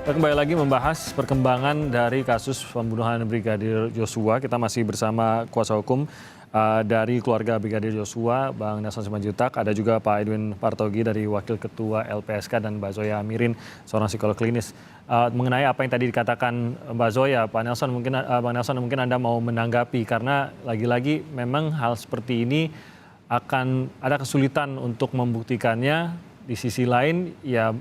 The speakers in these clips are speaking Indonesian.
Kita kembali lagi membahas perkembangan dari kasus pembunuhan Brigadir Joshua. Kita masih bersama kuasa hukum dari keluarga Brigadir Joshua, Bang Nelson Simanjuntak. Ada juga Pak Edwin Partogi dari Wakil Ketua LPSK dan Mbak Zoya Amirin, seorang psikolog klinis. Mengenai apa yang tadi dikatakan Mbak Zoya, Bang Nelson mungkin Anda mau menanggapi karena lagi-lagi memang hal seperti ini akan ada kesulitan untuk membuktikannya. Di sisi lain ya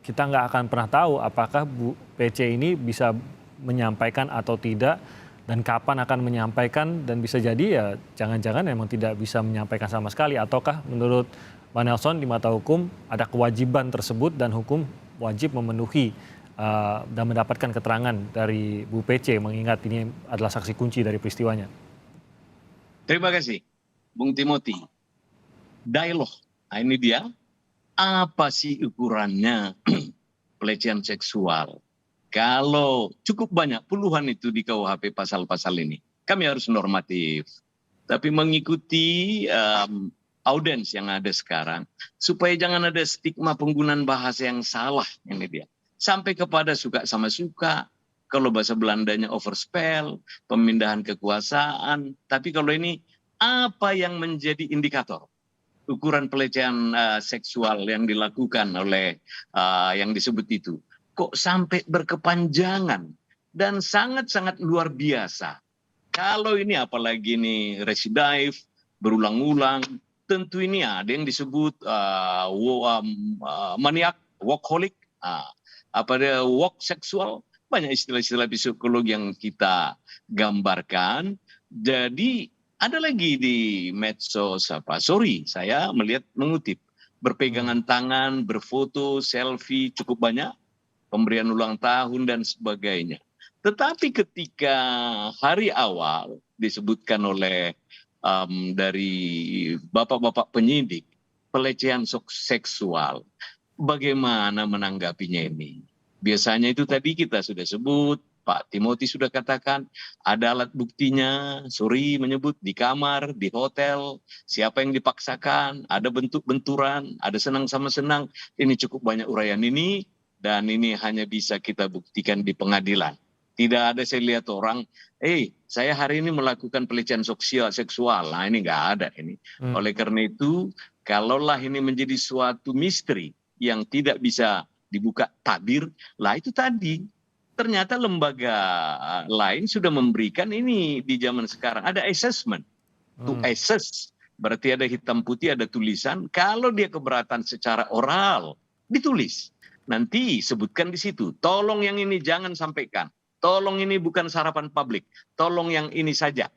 kita nggak akan pernah tahu apakah Bu PC ini bisa menyampaikan atau tidak dan kapan akan menyampaikan, dan bisa jadi ya jangan-jangan memang tidak bisa menyampaikan sama sekali, ataukah menurut Pak Nelson di mata hukum ada kewajiban tersebut dan hukum wajib memenuhi dan mendapatkan keterangan dari Bu PC mengingat ini adalah saksi kunci dari peristiwanya. Terima kasih, Bung Timothy. Dialog, nah ini dia. Apa sih ukurannya pelecehan seksual? Kalau cukup banyak, puluhan itu di KUHP pasal-pasal ini. Kami harus normatif. Tapi mengikuti audiens yang ada sekarang, supaya jangan ada stigma penggunaan bahasa yang salah. Ini dia. Sampai kepada suka sama suka, kalau bahasa Belandanya overspell, pemindahan kekuasaan. Tapi kalau ini, apa yang menjadi indikator? Ukuran pelecehan seksual yang dilakukan oleh yang disebut itu kok sampai berkepanjangan dan sangat-sangat luar biasa. Kalau ini apalagi ini residive, berulang-ulang, tentu ini ada yang disebut maniak, workaholic, work seksual, banyak istilah-istilah psikologi yang kita gambarkan. Jadi ada lagi di medsos saya mengutip berpegangan tangan, berfoto, selfie cukup banyak, pemberian ulang tahun dan sebagainya. Tetapi ketika hari awal disebutkan oleh dari bapak-bapak penyidik pelecehan seksual, bagaimana menanggapinya ini? Biasanya itu tadi kita sudah sebut, Pak Timothy sudah katakan, ada alat buktinya, Suri menyebut di kamar, di hotel, siapa yang dipaksakan, ada bentuk benturan, ada senang sama senang, ini cukup banyak uraian ini, dan ini hanya bisa kita buktikan di pengadilan. Tidak ada saya lihat orang, saya hari ini melakukan pelecehan seksual, nah ini nggak ada ini. Oleh karena itu, kalaulah ini menjadi suatu misteri yang tidak bisa dibuka tabir, lah itu tadi. Ternyata lembaga lain sudah memberikan ini di zaman sekarang. Ada assessment. To assess. Berarti ada hitam putih, ada tulisan. Kalau dia keberatan secara oral, ditulis. Nanti sebutkan di situ. Tolong yang ini jangan sampaikan. Tolong ini bukan sarapan publik. Tolong yang ini saja.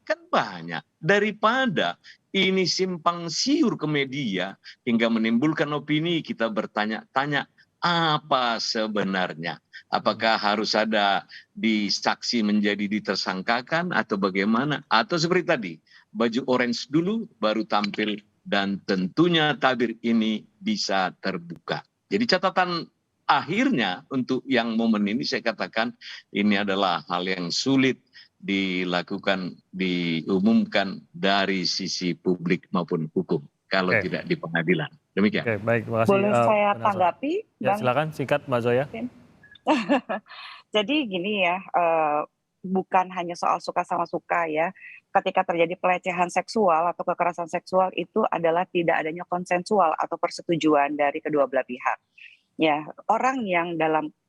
Kan banyak. Daripada ini simpang siur ke media hingga menimbulkan opini, kita bertanya-tanya apa sebenarnya. Apakah harus ada saksi menjadi ditersangkakan atau bagaimana? Atau seperti tadi, baju orange dulu baru tampil dan tentunya tabir ini bisa terbuka. Jadi catatan akhirnya untuk yang momen ini saya katakan ini adalah hal yang sulit dilakukan, diumumkan dari sisi publik maupun hukum kalau tidak di pengadilan. Demikian. Oke, baik, terima kasih. Boleh saya tanggapi, Ya, Bang? silakan singkat Mbak Zoya. Jadi gini ya, bukan hanya soal suka sama suka ya. Ketika terjadi pelecehan seksual atau kekerasan seksual itu adalah tidak adanya konsensual atau persetujuan dari kedua belah pihak. Ya, orang yang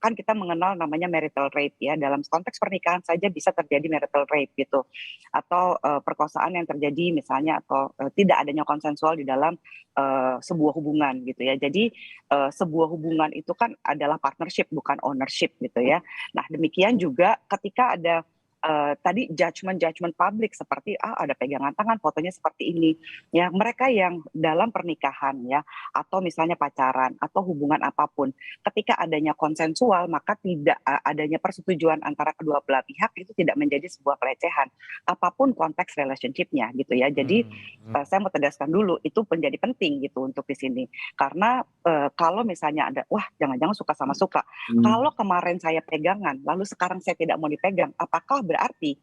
kan kita mengenal namanya marital rape ya, dalam konteks pernikahan saja bisa terjadi marital rape gitu, atau perkosaan yang terjadi misalnya, atau tidak adanya konsensual di dalam sebuah hubungan gitu ya. Jadi sebuah hubungan itu kan adalah partnership bukan ownership gitu ya. Nah demikian juga ketika ada tadi judgement publik seperti ada pegangan tangan, fotonya seperti ini ya, mereka yang dalam pernikahan ya atau misalnya pacaran atau hubungan apapun, ketika adanya konsensual maka tidak adanya persetujuan antara kedua belah pihak itu tidak menjadi sebuah pelecehan apapun konteks relationship-nya gitu ya. Jadi saya mau tegaskan dulu itu menjadi penting gitu untuk di sini, karena kalau misalnya ada jangan-jangan suka sama suka, kalau kemarin saya pegangan lalu sekarang saya tidak mau dipegang, apakah berarti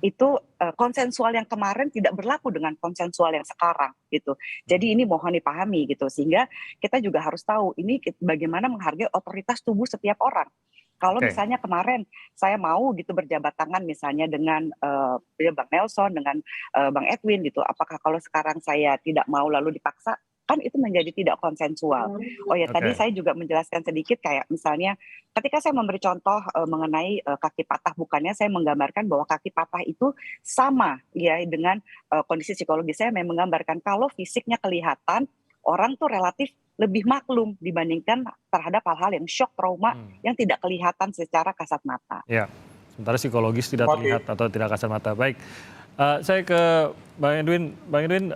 itu konsensual yang kemarin tidak berlaku dengan konsensual yang sekarang gitu. Jadi ini mohon dipahami gitu, sehingga kita juga harus tahu ini bagaimana menghargai otoritas tubuh setiap orang. Kalau Oke. misalnya kemarin saya mau gitu berjabat tangan misalnya dengan Bang Nelson, dengan Bang Edwin gitu, apakah kalau sekarang saya tidak mau lalu dipaksa, kan itu menjadi tidak konsensual. Oh ya, tadi Oke. saya juga menjelaskan sedikit kayak misalnya ketika saya memberi contoh mengenai kaki patah, bukannya saya menggambarkan bahwa kaki patah itu sama ya dengan kondisi psikologis. Saya memang menggambarkan kalau fisiknya kelihatan, orang tuh relatif lebih maklum dibandingkan terhadap hal-hal yang shock, trauma yang tidak kelihatan secara kasat mata. Ya, sementara psikologis tidak Motif. terlihat atau tidak kasat mata. Baik, saya ke Bang Edwin. Bang Edwin,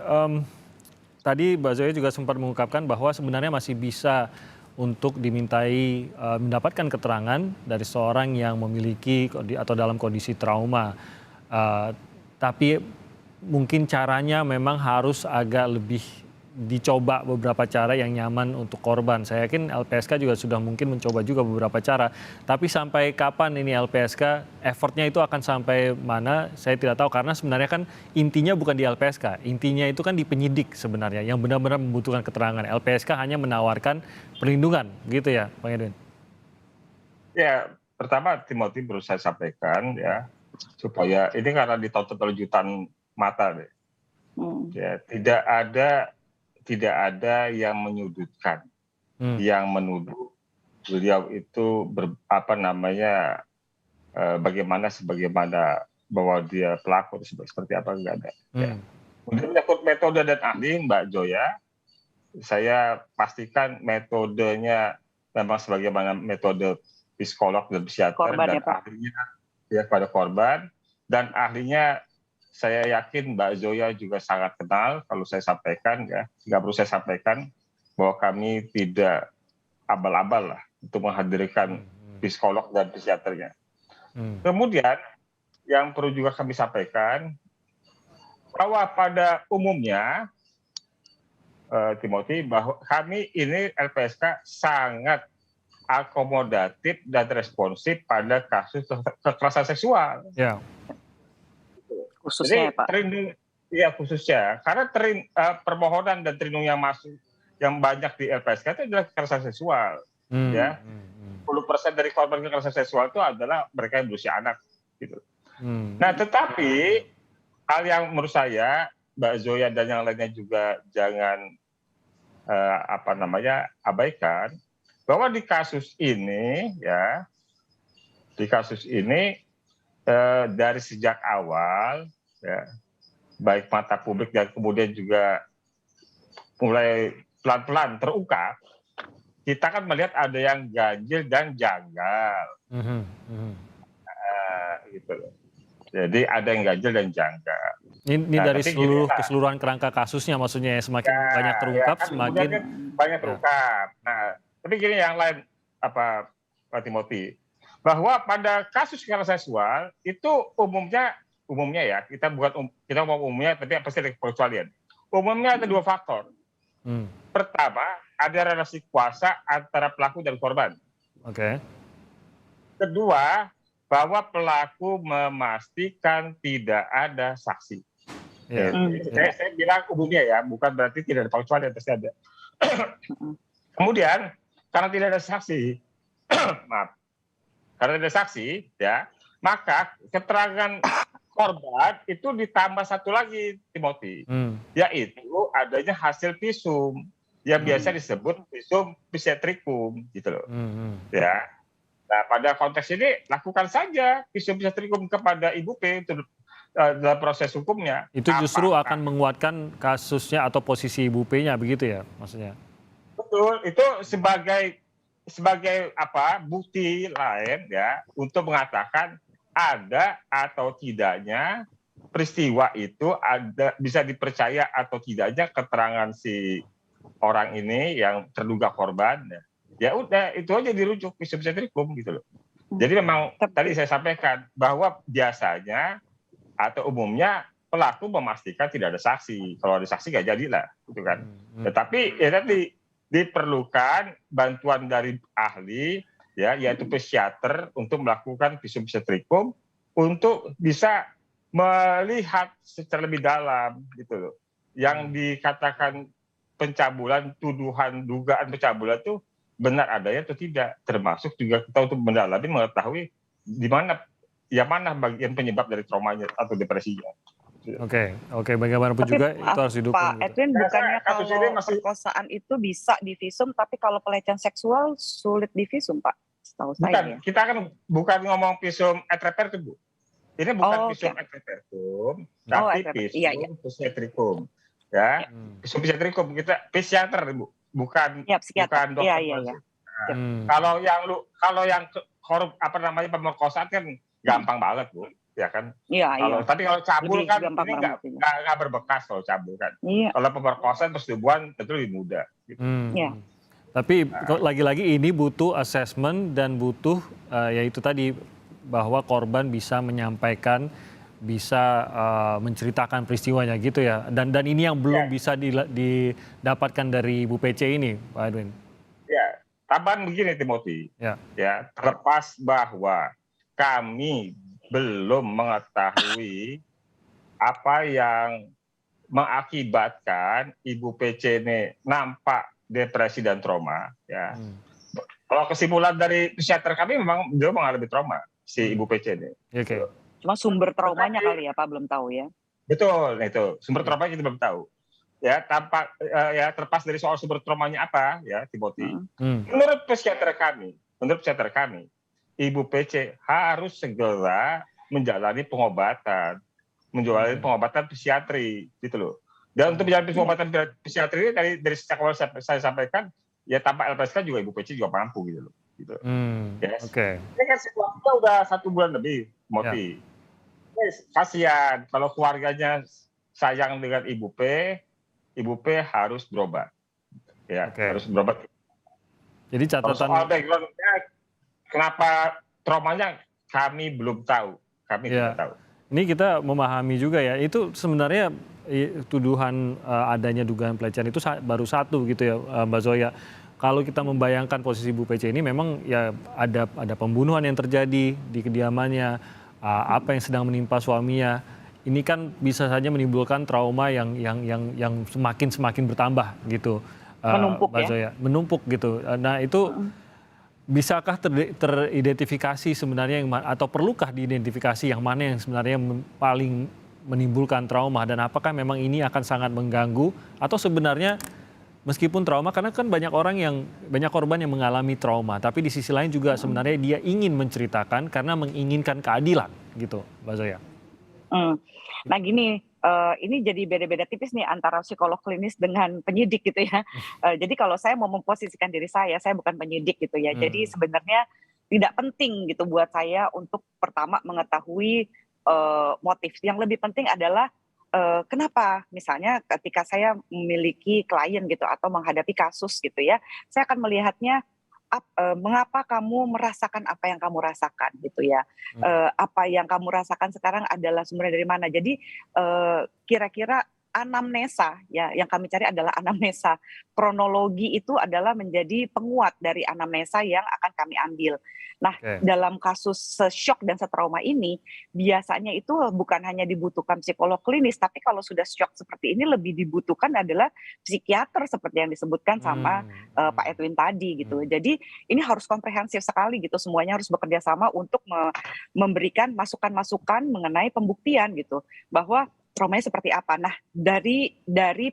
tadi Mbak Zoya juga sempat mengungkapkan bahwa sebenarnya masih bisa untuk dimintai mendapatkan keterangan dari seorang yang memiliki atau dalam kondisi trauma. Tapi mungkin caranya memang harus agak lebih dicoba beberapa cara yang nyaman untuk korban. Saya yakin LPSK juga sudah mungkin mencoba juga beberapa cara. Tapi sampai kapan ini LPSK, effortnya itu akan sampai mana, saya tidak tahu. Karena sebenarnya kan intinya bukan di LPSK. Intinya itu kan di penyidik sebenarnya, yang benar-benar membutuhkan keterangan. LPSK hanya menawarkan perlindungan, gitu ya Bang Edwin? Ya, pertama Timothy perlu saya sampaikan ya, supaya ini karena ditonton oleh jutaan mata deh. Ya, tidak ada yang menyudutkan, yang menuduh beliau itu bagaimana bahwa dia pelaku seperti apa, enggak ada. Ya. Kemudian menyangkut metode dan ahli, Mbak Zoya, saya pastikan metodenya memang sebagaimana metode psikolog dan psikiater dan ahlinya ya pada korban, dan ahlinya saya yakin Mbak Zoya juga sangat kenal. Kalau saya sampaikan ya, nggak perlu saya sampaikan bahwa kami tidak abal-abal lah untuk menghadirkan psikolog dan psikiaternya. Kemudian yang perlu juga kami sampaikan bahwa pada umumnya Timothy, bahwa kami ini LPSK sangat akomodatif dan responsif pada kasus kekerasan seksual. Ya. Khususnya jadi, Pak. Khususnya. Karena permohonan dan terlindung yang masuk yang banyak di LPSK itu adalah kekerasan seksual. Ya. 10% dari korban kekerasan seksual itu adalah mereka yang berusia anak. Gitu. Nah, tetapi hal yang menurut saya Mbak Zoya dan yang lainnya juga jangan abaikan, bahwa di kasus ini dari sejak awal ya, baik mata publik dan kemudian juga mulai pelan-pelan terungkap, kita kan melihat ada yang ganjil dan janggal. Gitu loh. Jadi ada yang ganjil dan janggal. Ini dari keseluruhan kerangka kasusnya, maksudnya semakin banyak terungkap, semakin banyak terungkap. Nah, tapi gini yang lain Pak Timothy, bahwa pada kasus kekerasan seksual itu umumnya ya, kita ngomong umumnya, tapi pasti ada pengecualian. Umumnya ada dua faktor. Pertama, ada relasi kuasa antara pelaku dan korban. Oke. Kedua, bahwa pelaku memastikan tidak ada saksi. Saya bilang umumnya ya, bukan berarti tidak ada pengecualian, pasti ada. Kemudian, karena tidak ada saksi, karena tidak ada saksi, ya, maka keterangan korban itu ditambah satu lagi, Timothy, yaitu adanya hasil visum yang biasa disebut visum psikiatrikum, gitu loh. Ya. Nah, pada konteks ini lakukan saja visum psikiatrikum kepada Ibu P dalam proses hukumnya. Itu justru akan menguatkan kasusnya atau posisi Ibu P-nya, begitu ya, maksudnya? Betul, itu sebagai bukti lain ya untuk mengatakan ada atau tidaknya peristiwa itu bisa dipercaya atau tidaknya keterangan si orang ini yang terduga korban. Ya udah, itu aja dirujuk visum psikiatrikum gitu loh. Jadi memang tadi saya sampaikan bahwa biasanya atau umumnya pelaku memastikan tidak ada saksi. Kalau ada saksi nggak jadilah, gitu kan. Tetapi ya tadi diperlukan bantuan dari ahli, ya, yaitu psikiater untuk melakukan visum psikiatrikum untuk bisa melihat secara lebih dalam gitu loh. Yang dikatakan pencabulan, tuduhan, dugaan pencabulan itu benar adanya atau tidak. Termasuk juga kita untuk mendalami, mengetahui di mana bagian penyebab dari traumanya atau depresinya. Oke, bagaimanapun Tapi juga itu harus didukung. Pak Gitu. Edwin, bukannya kasus ini kalau masih perkosaan itu bisa divisum, tapi kalau pelecehan seksual sulit divisum, Pak? Setahu saya bukan, ya. kita kan bukan ngomong visum et repertum, Bu. Ini bukan Oh, visum oke. et repertum, Oh, tapi et repertum. Iya, visum psikiatrikum. Ya, visum psikiatrikum kita psikiater, Bu. Bukan Ya, psikiater. bukan dokter Iya. forensik. Hmm. Kalau yang pemerkosaan kan gampang banget, Bu. Ya kan. Iya. Tapi kalau cabul Lebih kan gampang ini merebutnya. nggak berbekas kalau cabul kan. Iya. Kalau pemerkosaan persetubuhan tentu lebih mudah. Gitu. Iya. Tapi lagi-lagi ini butuh assessment dan butuh yaitu tadi bahwa korban bisa menyampaikan, bisa menceritakan peristiwanya gitu ya. Dan ini yang belum bisa didapatkan dari Bu PC ini, Pak Edwin. Ya, tambahan begini Timothy. Ya, terlepas bahwa kami belum mengetahui apa yang mengakibatkan Ibu PC ini nampak depresi dan trauma. Ya, kalau kesimpulan dari psikiater kami memang dia mengalami trauma si Ibu PC ini. Oke. Cuma sumber traumanya kali ya Pak belum tahu ya. Betul, itu sumber traumanya kita belum tahu. Ya, terlepas dari soal sumber traumanya apa, ya Timothy. Menurut psikiater kami, Ibu PC harus segera menjalani pengobatan psikiatri, gitu loh. Dan untuk menjalani pengobatan psikiatri ini dari sejak awal saya sampaikan, ya tanpa LPSK juga Ibu PC juga mampu gitu loh. Gitu. Ini kan situasinya udah 1 bulan lebih, Timothy. Kasihan kalau keluarganya sayang dengan Ibu P harus berobat. Ya, harus berobat. Jadi catatan soal background-nya kenapa traumanya kami belum tahu. Tidak tahu. Ini kita memahami juga ya. Itu sebenarnya tuduhan adanya dugaan pelecehan itu baru satu gitu ya, Mbak Zoya. Kalau kita membayangkan posisi Bu PC ini memang ya ada pembunuhan yang terjadi di kediamannya, apa yang sedang menimpa suaminya. Ini kan bisa saja menimbulkan trauma yang semakin bertambah gitu, menumpuk Mbak Zoya. Menumpuk gitu. Nah itu bisakah teridentifikasi sebenarnya atau perlukah diidentifikasi yang mana yang sebenarnya paling menimbulkan trauma dan apakah memang ini akan sangat mengganggu atau sebenarnya meskipun trauma karena kan banyak korban yang mengalami trauma tapi di sisi lain juga sebenarnya dia ingin menceritakan karena menginginkan keadilan gitu, Mbak Zoya. Nah gini, ini jadi beda-beda tipis nih antara psikolog klinis dengan penyidik gitu ya. Jadi kalau saya mau memposisikan diri saya bukan penyidik gitu ya. Jadi sebenarnya tidak penting gitu buat saya untuk pertama mengetahui motif. Yang lebih penting adalah kenapa misalnya ketika saya memiliki klien gitu atau menghadapi kasus gitu ya, saya akan melihatnya mengapa kamu merasakan apa yang kamu rasakan gitu ya. Apa yang kamu rasakan sekarang adalah sumbernya dari mana. Jadi kira-kira anamnesa ya yang kami cari adalah anamnesa. Kronologi itu adalah menjadi penguat dari anamnesa yang akan kami ambil. Nah, dalam kasus shock dan trauma ini biasanya itu bukan hanya dibutuhkan psikolog klinis, tapi kalau sudah shock seperti ini lebih dibutuhkan adalah psikiater seperti yang disebutkan sama Pak Edwin tadi gitu. Jadi ini harus komprehensif sekali gitu, semuanya harus bekerja sama untuk memberikan masukan-masukan mengenai pembuktian gitu bahwa traumanya seperti apa. Nah, dari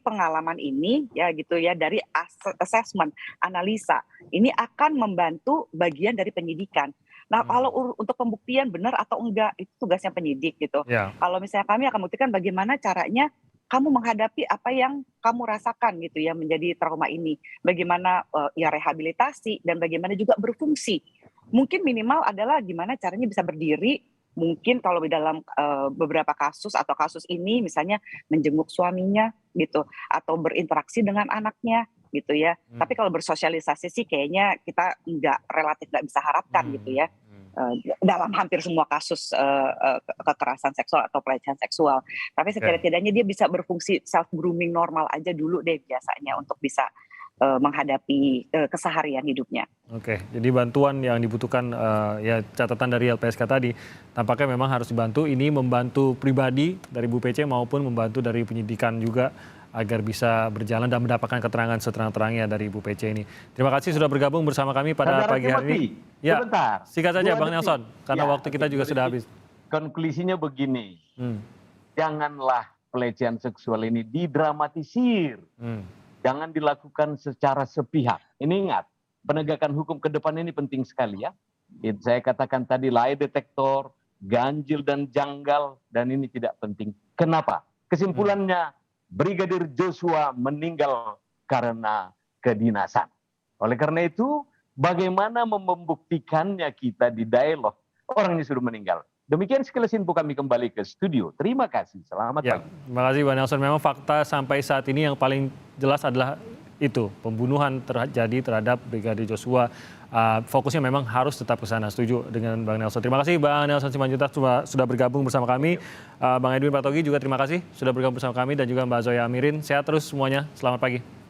pengalaman ini ya gitu ya, dari assessment, analisa, ini akan membantu bagian dari penyidikan. Nah, kalau untuk pembuktian benar atau enggak itu tugasnya penyidik gitu. Kalau misalnya kami akan membuktikan bagaimana caranya kamu menghadapi apa yang kamu rasakan gitu ya menjadi trauma ini. Bagaimana ya rehabilitasi dan bagaimana juga berfungsi. Mungkin minimal adalah gimana caranya bisa berdiri. Mungkin kalau di dalam beberapa kasus atau kasus ini misalnya menjenguk suaminya gitu atau berinteraksi dengan anaknya gitu ya. Tapi kalau bersosialisasi sih kayaknya kita relatif nggak bisa harapkan gitu ya. Dalam hampir semua kasus kekerasan seksual atau pelecehan seksual. Tapi setidak-tidaknya dia bisa berfungsi self grooming normal aja dulu deh biasanya untuk bisa menghadapi keseharian hidupnya. Oke, jadi bantuan yang dibutuhkan ya catatan dari LPSK tadi tampaknya memang harus dibantu. Ini membantu pribadi dari Bu Pece maupun membantu dari penyidikan juga agar bisa berjalan dan mendapatkan keterangan seterang-terangnya dari Bu Pece ini. Terima kasih sudah bergabung bersama kami pada pagi hari ini. Ya, sebentar. singkat saja Bang Nelson, karena Ya, waktu kita juga sudah habis. Konklusinya begini, janganlah pelecehan seksual ini didramatisir. Jangan dilakukan secara sepihak. Ini ingat, penegakan hukum ke depan ini penting sekali ya. Saya katakan tadi lie detektor, ganjil dan janggal, dan ini tidak penting. Kenapa? Kesimpulannya, Brigadir Joshua meninggal karena kedinasan. Oleh karena itu, bagaimana membuktikannya kita di dialog, orangnya sudah meninggal. Demikian sekilas info kami kembali ke studio. Terima kasih, selamat pagi. Terima kasih Bang Nelson. Memang fakta sampai saat ini yang paling jelas adalah itu, pembunuhan terjadi terhadap Brigadir Joshua. Fokusnya memang harus tetap ke sana. Setuju dengan Bang Nelson. Terima kasih Bang Nelson Simanjuntak sudah bergabung bersama kami. Bang Edwin Partogi juga terima kasih sudah bergabung bersama kami dan juga Mbak Zoya Amirin. Sehat terus semuanya. Selamat pagi.